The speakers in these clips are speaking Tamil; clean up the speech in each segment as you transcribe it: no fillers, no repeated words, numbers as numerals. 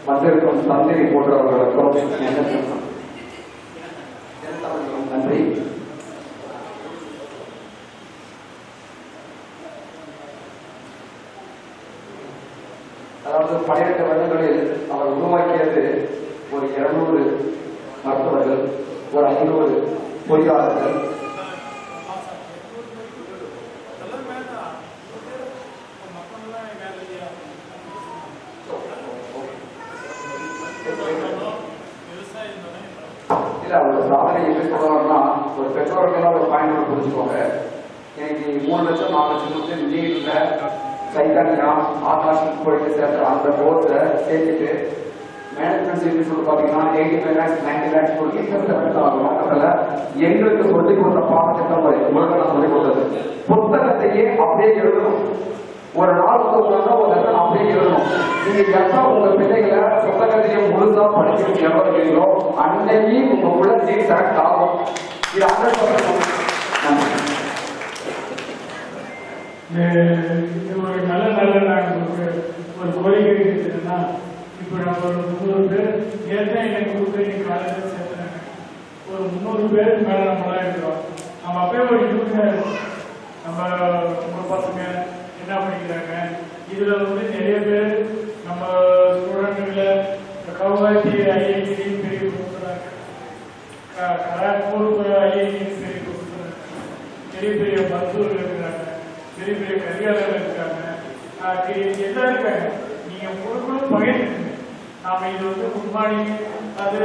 வந்திருக்கும் தந்தை போன்றவர்களுக்கும் நன்றி. அதாவது 12 வருடங்களில் அவர் உருவாக்கியது ஒரு 200 மருத்துவர்கள், ஒரு 500 பொறியாளர்கள், ஒரு சாதனை எப்படி சொல்லணும்னா, ஒரு பெற்றோர்களெல்லாம் ஒரு பாயிண்ட் புரிஞ்சுக்கோங்க. இன்னைக்கு 3 லட்சம் 4 லட்சம் நீட்ல சைக்காட்ரியா ஆகாஷ் போயிட்டு சேர்த்துற அந்த கோர்ஸை சேர்த்துட்டு மேனேஜ்மெண்ட் சீட் சொல்லி பார்த்தீங்கன்னா 85 lakhs 90 lakhs சொல்லி அதில் எங்களுக்கு சொல்லிக் கொடுத்த பாடத்திட்டம் முழுக்க நான் சொல்லிக் கொடுத்தது. புத்தகத்தையே அப்படியே எழுதணும். ஒரு நாள் உட்காந்து அப்படியே எழுதணும். நீங்க எப்ப உங்க பிள்ளைகளை புத்தகத்தையே முழுசா படிச்சு எவ்வளோ அன்னைக்கு உங்க உள்ள சீட் செலக்ட் ஆகும். இது 100% ஒரு நல்ல ஒரு கோரிக்கை இருக்குதுன்னா, இப்போ நம்ம ஒரு 300 பேர் ஏற்கனவே எனக்கு கொடுத்து இன்னைக்கு காலேஜில் சேர்த்துனாங்க. ஒரு 300 பேருக்கு மேலே நம்மளாம் இருக்கிறோம். நம்ம அப்பயே ஒரு யூனியர் நம்ம பசங்க என்ன பண்ணிக்கிறாங்க. இதில் நிறைய பேர் நம்ம ஸ்டூடெண்ட்டுகளை கவுகாத்தி ஐஐடியும் பெரிய கொடுக்குறாங்க, கராக்பூர் ஐஐடியும் பெரிய கொடுக்குறாங்க, பெரிய பெரிய மருத்துவர்கள் இருக்கிறாங்க, பெரிய பெரிய கல்வியாளர்கள் இருக்காங்க, எல்லாம் இருக்காங்க. நீங்க குழுக்களும் பகிர்ந்துருங்க. நாம இது குட் மார்னிங், அது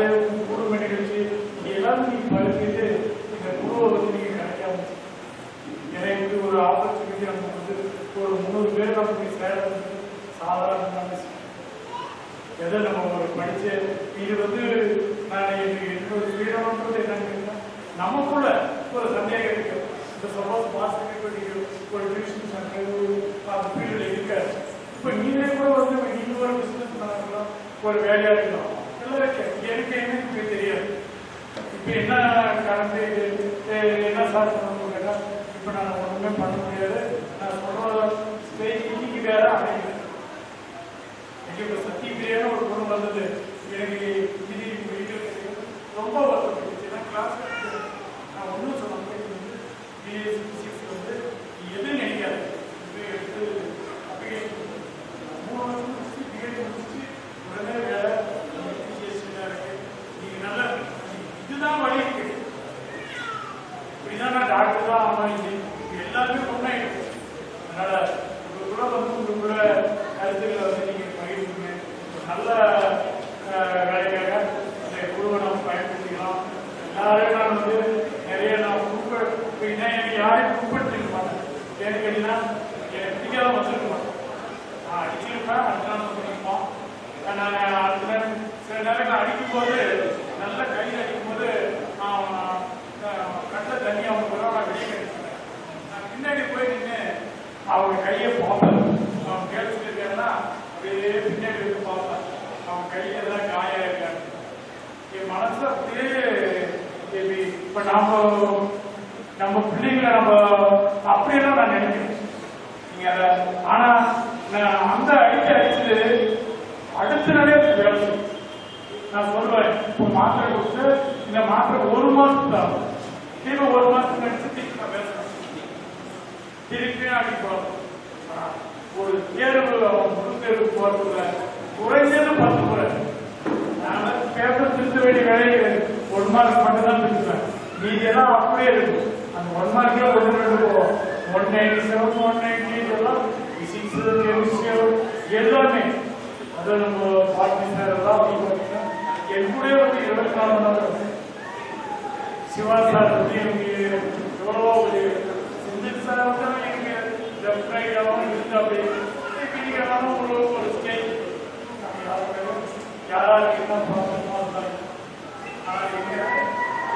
குடும்ப நிகழ்ச்சி, இது எல்லாம் நீங்க பகிர்ந்துட்டு இந்த குழுவை நீங்க கிடைக்காம எனக்கு ஒரு ஆப்பர்ச்சுனிட்டி நமக்கு ஒரு 300 பேர் நமக்கு சேர சாதாரண எதை நம்ம ஒரு படிச்ச இது நான் என்னோட ஸ்ரீராமன்றது என்னன்னு நமக்குள்ள ஒரு சந்தேகம் இருக்கு. இந்த சப்போஸ் மாஸ்டர் ஒரு டியூஷன் சென்டர் அந்த ஃபீல்டில் இருக்காது. இப்போ நீங்களே கூட நீங்கள் ஒரு பிஸ்னஸ் பண்ணலாம், ஒரு வேலையாக இருக்கலாம், எல்லாம் இருக்கு. எனக்கு என்ன தெரியாது. இப்போ என்ன கரண்ட் என்ன சார் பண்ணணும் கேட்டால், இப்போ நான் ஒன்றுமே பண்ண முடியாது. நான் சொல்கிற ஸ்டேஜ் இன்னைக்கு வேற அமைகிறது. எனக்கு இப்போ சத்தியப்பிரியான ஒரு பொண்ணு வந்தது. எனக்கு இது ரொம்ப வருத்தப்பட்டுச்சு. ஏன்னா கிளாஸ் நான் ஒன்றும் சொல்ல எது நினைக்காது. எடுத்து அப்ளிகேஷன் 3 வருஷம் முடிச்சு பிஎட் முடிச்சு உடனே வேலை இருக்கு. நீங்க நல்லா இதுதான் வழி இருக்கு. இப்படிதான் நான் டாக்டர் தான் ஆமாம், எல்லாருமே ஒன்றாயிடுச்சு. அதனால உங்களுக்குள்ள உங்களுக்குள்ள கருத்துக்களை நீங்க பகிர்ந்துங்க. நல்ல வேலைக்காக இந்த குழுவை நாம் பயன்படுத்திக்கலாம். எல்லாரையும் நான் நிறைய நான் எனக்கு யாரையும் உட்படுத்திக்க மாட்டேன். ஏன்னு கேட்டீங்கன்னா எனக்கு பிடிக்காத வந்திருக்க மாட்டேன். நான் அடிச்சிருப்பேன், அடுத்த நாள் பண்ணிருப்போம். நான் அடுத்த நாள் சில நேரம் அடிக்கும் போது நல்ல கையில் அடிக்கும் போது கட்ட தண்ணி அவங்க கூட நான் வெளியே கட்டிப்பேன். நான் பின்னாடி போய் நின்று அவங்க கையை பார்ப்பேன். அவங்க கேட்டு இருக்காங்கன்னா அப்படியே பின்னாடி இருந்து பார்ப்பேன். அவங்க கையெல்லாம் காயா இருக்காங்க. என் மனசு அப்படியே இப்ப நம்ம பிள்ளைங்களை நம்ம அப்படியெல்லாம் நான் நினைக்கிறேன். நீங்க அதை ஆனா அந்த அடிச்சது அடுத்த நாளே வேலை செய்யும். நான் சொல்லுவேன், இப்போ மாத்திரை கொடுத்து இந்த மாத்திரை 1 மாசத்துக்கு ஆகும். திரும்ப 1 மாசத்துக்கு நினைச்சு திருப்பி நான் பேசுறேன். திருப்பி அடிப்போம். ஒரு தேர்வு முழு தேர்வு போறதுல குறைஞ்சது 10 முறை நான் பேப்பர் திருத்த வேண்டிய வேலையை 1 மார்க் மட்டும் தான் திருத்துவேன். மீதி எல்லாம் அப்படியே இருக்கும். அந்த 1 மார்க்ல 1-2 போவோம். 197 198 எல்லாம் பிசிக்ஸ் கெமிஸ்ட்ரி எல்லாமே அது நம்ம பாட்டி சார் எல்லாம் என் கூட 24 மணி நேரம் சிவா சார் எவ்வளவோ சிந்தித் சார் எனக்கு லெஃப்ட் ரைட் ஆகும் இருந்து அப்படியே ஒரு ஸ்டேஜ் யாராருக்கு என்ன ப்ராப்ளமாக இருந்தாங்க. ஆனால்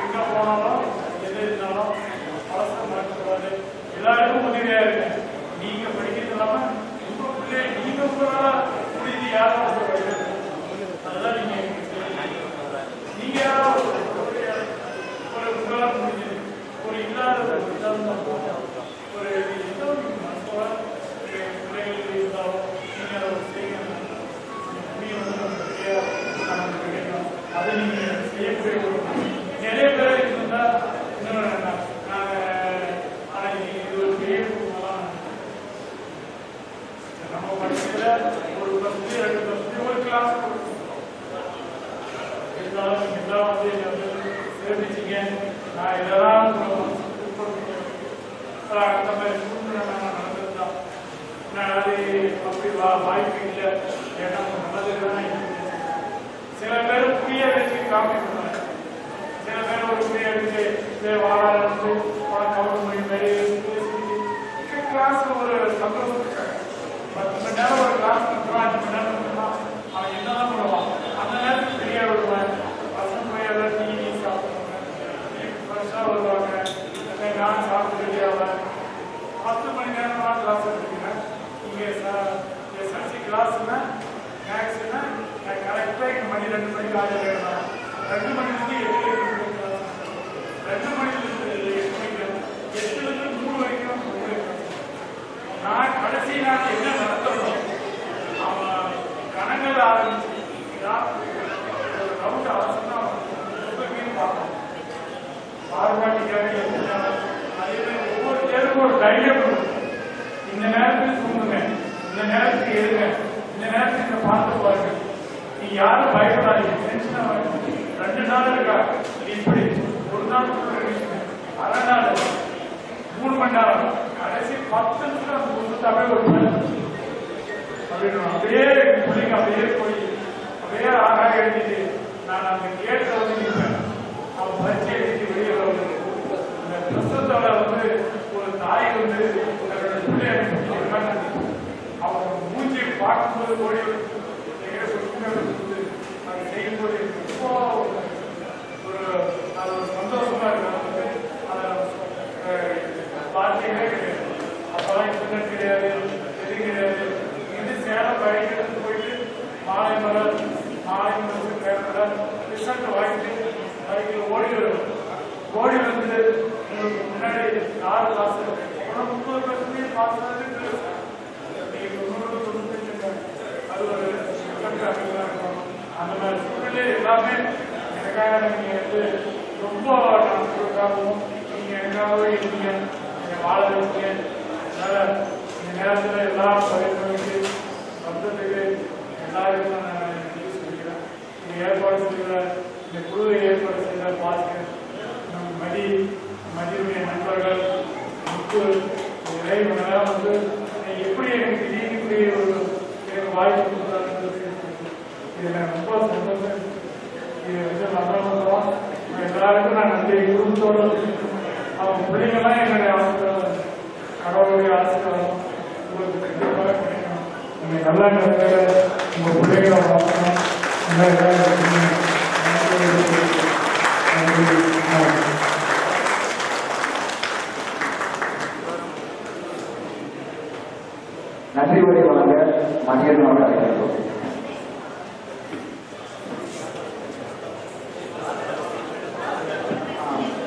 எங்கே போனாலும் எது இருந்தாலும் அவசரம் நடக்கக்கூடாது. எல்லாருக்கும் உதவியா இருக்கு. நீங்க படிக்கிறது இல்லாம உங்க பிள்ளை நீங்க உங்களால புரிஞ்சு யாரும் அதுதான் நீங்க யாராவது ஒரு உங்களால முடிஞ்சது ஒரு இல்லாத ஒரு பிள்ளைகள் இருந்தாலும் நீங்க அதை நம்ம படிச்சதில் ஒரு +2 2 +2 ஒரு கிளாஸ் இருந்தாலும் நீங்கள் எல்லாம் வந்து என்னை வந்து சேர்ந்துச்சிங்க. நான் இதெல்லாம் அந்த மாதிரி சூழ்நிலை நடந்தது தான். அது அப்படி வாய்ப்பு இல்லை. ஏன்னா நல்லது தான். சில பேர் புரிய வச்சு காப்பி பண்ணுவாங்க. சில பேர் ஒரு புரிய வச்சு வாராது கவுண்ட் மணி மாதிரி கிளாஸ் ஒரு சந்தோஷம் இருக்காங்க. 10 மணி நேரம் ஒரு கிளாஸ் பண்ணுறான், 5 மணி நேரம் பண்ணுறான், அவன் என்னதான் பண்ணுவான். அந்த நேரத்துக்கு ஃப்ரீயாக விடுவேன். பசங்க போய் எல்லாம் டிவி சாப்பிடுவாங்க, ஃப்ரெஷ்ஷாக வருவாங்க. நான் சாப்பிட்டு ரெடியாவேன். 10 மணி நேரம் தான் கிளாஸ் எடுத்துக்கிறேன். இங்கே எஸ்எல்சி கிளாஸ்னா மேக்ஸ்னா நான் கரெக்டாக எங்கள் மணி 2 மணிக்கு ஆஜர் ஆகிடலாம். 2 மணிலேருந்து 7 மணிக்கு கிளாஸ், 2 மணிலேருந்து 8 மணிக்கு, 8லேருந்து 3 வரைக்கும். நான் கடைசி நாள் என்ன நடத்தணும், அவன் கணக்கில் ஆரம்பிச்சு ஒரு ரவுண்ட் ஆரம்பிச்சுன்னா அவன் பார்க்கணும். பாரமாட்டிக்காக அதே மாதிரி ஒவ்வொரு தேர்வுக்கும் ஒரு தைரியம் கொடுக்கும். இந்த நேரத்துக்கு தூங்குங்க, இந்த நேரத்துக்கு எழுங்க, இந்த நேரத்துக்கு பார்த்து பாருங்க. நீ யாரும் பயப்படாதீங்க, டென்ஷனாக வாங்க. 2 நாள் இருக்கா இப்படி, ஒரு நாள் அரை நாள் 3 மணி நேரம், கடைசி 10 நிமிஷம் அந்த புத்தகத்தாவே ஒரு அப்படின்னு அப்படியே பிள்ளைங்க அப்படியே போய் அப்படியே ஆகாக எழுதிட்டு நான் அந்த கேட்ட வந்து நிற்பேன். அவன் பரிச்சை எழுதி வெளியே வருவது. இந்த புத்தகத்தோட வந்து ஒரு தாய் வந்து தன்னோட பிள்ளைய அவங்க மூஞ்சியை பார்க்கும்போது ஓடி அது செய்யும்போது ரொம்ப ஒரு அது ஒரு சந்தோஷமா இருக்கு. அதை வார்த்தைகளே கிடையாது. அப்பெல்லாம் இன்டர்நெட் கிடையாது, எது கிடையாது. இது சேலம் படிக்கிறதுக்கு போயிட்டு மாலை மலர் பேப்பர் ரிசல்ட் வாங்கிட்டு பைக்கில் ஓடி வந்து உங்களுக்கு முன்னாடி 4 கிளாஸ் அப்புறம் 30% பாஸ் ஆகுது. நீங்கள் 90 அது ஒரு அதிகமாக இருக்கும். அந்த மாதிரி சூழ்நிலை எல்லாமே எனக்காக நீங்கள் வந்து ரொம்ப நம்பிக்கையாகவும் நீங்கள் எனக்காகவே இருக்கீங்க, நீங்கள் வாழ வைக்கீங்க. அதனால் இந்த நேரத்தில் எல்லாம் பயிர்ந்து வந்ததுக்கு எல்லாருக்கும் நான் நன்றி சொல்லிக்கிறேன். இந்த ஏற்பாடு செய்கிற இந்த குழுவை ஏற்பாடு செய்கிற பாஸ்கர், மதியுடைய நண்பர்கள், முத்து, இறைவனெல்லாம் வந்து எப்படி எனக்கு திடீர்னு ஒரு எனக்கு வாய்ப்பு கொடுத்தாங்க. இது எனக்கு ரொம்ப சந்தோஷம். இது வந்து நல்லதான். எல்லாருக்கும் நான் நன்றி குடும்பத்தோடு. அவங்க பிள்ளைங்கள்லாம் என்னுடைய ஆசீர்வாதம், கடவுளுடைய ஆசீர்வாதம் உங்களுக்கு கண்டிப்பாக கிடைக்கும். நீங்கள் நல்லா இருக்கிற உங்கள் பிள்ளைகளை பார்க்கணும். நன்றி உரை வழங்க மணியன் அவர்கள் அழைக்கிறோம்.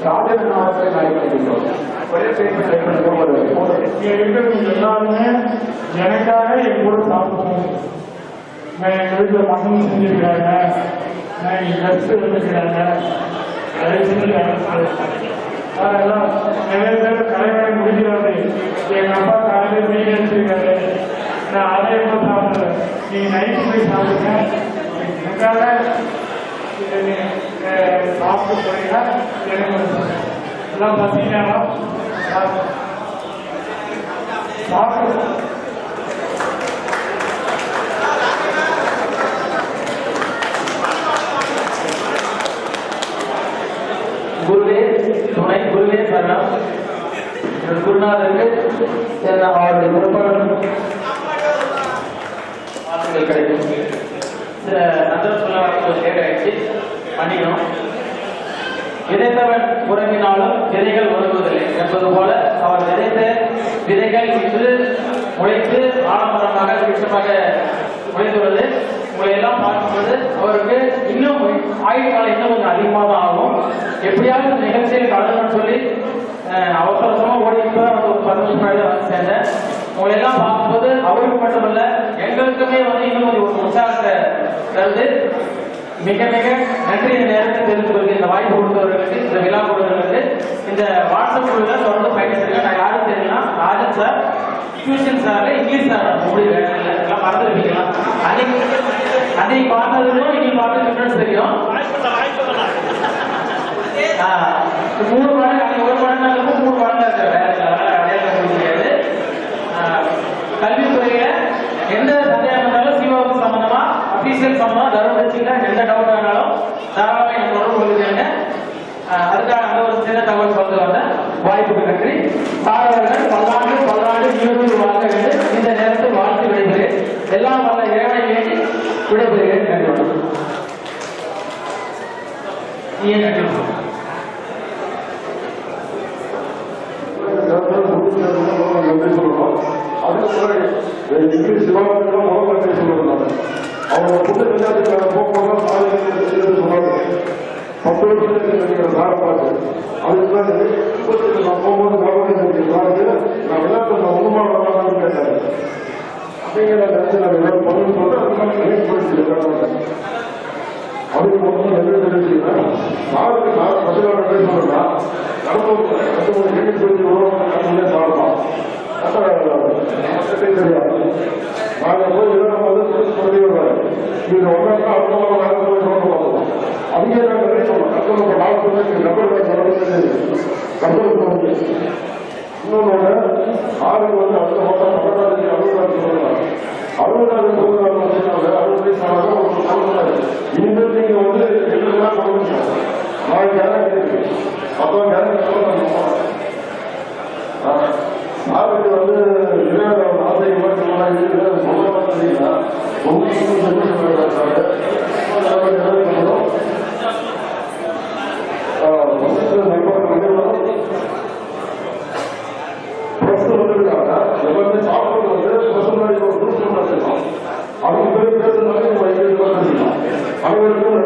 ராஜன் அவர்களை அழைக்கிறோம். ஒரே எல்லாருமே எனக்காக என் கூட சாப்பிடுவோம். நான் எங்க வீட்டில் மகன் செஞ்சிருக்காங்க, நான் இங்க கஷ்டம் இருந்துக்கிறாங்க, அதை செஞ்சுருக்காங்க. அதெல்லாம் நிறைய பேர் கலைகளை முடிக்கிறாரு. எங்க அப்பா காலையில் மீன் எடுத்துருக்காரு, நான் அதை எப்போ சாப்பிடுறேன், நீங்க நைட்டு போய் சாப்பிடுங்க. எனக்காக சாப்பிட்டு போறீங்கன்னா எனக்கு எல்லாம் பார்த்தீங்கன்னா சாப்பிடு. குருவே துணை, குருவே சரணம். குருநாதருக்கு அவருடைய விருப்பங்கள் கிடைக்கும். சில சந்தர்ப்பங்கள் லேட் ஆயிடுச்சு, பண்ணிக்கணும். விதைத்தவன் உறங்கினாலும் விதைகள் உறங்குவதில்லை என்பது போல அவர் விதைத்த விதைகள் இன்று முளைத்து ஆடம்பரமாக விஷமாக முளைத்துள்ளது. உங்களை எல்லாம் பார்க்கும்போது அவருக்கு இன்னும் ஆயுள் காலம் இன்னும் கொஞ்சம் அதிகமாக தான் ஆகும். எப்படியாவது இந்த நிகழ்ச்சியில் கலந்துன்னு சொல்லி அவசரமா ஓடிட்டு வந்து ஒரு 10 நிமிஷம் வந்து சேர்ந்தேன். உங்களை எல்லாம் பார்க்கும்போது அவருக்கு மட்டுமல்ல எங்களுக்குமே வந்து இன்னும் கொஞ்சம் ஒரு உற்சாகத்தை தருது. மிக மிக நன்றி. இந்த நேரத்தை தெரிந்து கொள்கிற இந்த வாய்ப்பு கொடுத்தவர்களுக்கு, இந்த விழா கொடுத்தவர்களுக்கு. இந்த வாட்ஸ்அப் குழுவில் தொடர்ந்து பயணிச்சிருக்கேன். நான் யாரும் தெரியலாம், Rajan sir, tuition sir, English sir, உங்களுக்கு அபிஷியல் சொன்னோம். தருமபுரி டிஸ்ட்ரிக்ட்ல எந்த டவுட் வேணாலும் தாராளமாக எனக்கு தொடர்பு கொள்ளுங்க. அதுக்காக அந்த ஒரு சின்ன தகவல் சொல்ல வந்த வாய்ப்புக்கு நன்றி. சாரவர்கள் பல்லாண்டு இருநூறு வாழ்க வேண்டும். இந்த நேரத்தில் வாழ்த்து விடைபெறுகிறேன். எல்லாம் வல்ல இறைவனை வேண்டி விடைபெறுகிறேன். நன்றி. அவங்க புத்த விஞ்ஞானத்துக்கான போக்குவரத்து சொன்னாங்க 10 வருஷத்துக்கு பாட்டு அதுக்கு நான் போகும்போது நான் விளையாட்டு ஒண்ணுமான கேட்டாரு அப்படிங்கிற நினைச்சு நான் ஏதாவது பண்ணு சொல்லிட்டு அதுக்கு மட்டும் என்ன தெரிஞ்சுன்னா நாளுக்கு நான் 10 நாள் பேசணும்னா நடந்து 2 டிக்கெட் பேசி பாடலாம் தெரியாது நாங்கள் போய் சொல்லி வருவாரு நீங்க ஒன்றாக்கா அடுத்த வேலை போய் சொல்ல அங்கே நாங்கள் நினைச்சோம் கப்பலுக்கு நாலு நம்பர் கப்பலுக்கு இன்னொன்று ஆளுக்கு அடுத்த மொத்தம் 18 சொல்லலாம் 60 சொல்லுறாங்க 60 வயசாக ஒரு சொல்லுறாரு இனிமேல் நீங்க எல்லாம் கொடுங்க நாளைக்கு கேரண்டி இருக்கு அப்போ கேரண்டி சொல்லுறாங்க ஆளுக்கு ஆசை சொல்ல பார்த்தீங்கன்னா பிரஸ் வந்துருக்காங்க எல்லாருமே சாப்பிட்டு பிரஸ் முன்னாடி ஒரு அவங்க பேர் பேசுறதுனால அனைவருக்கும்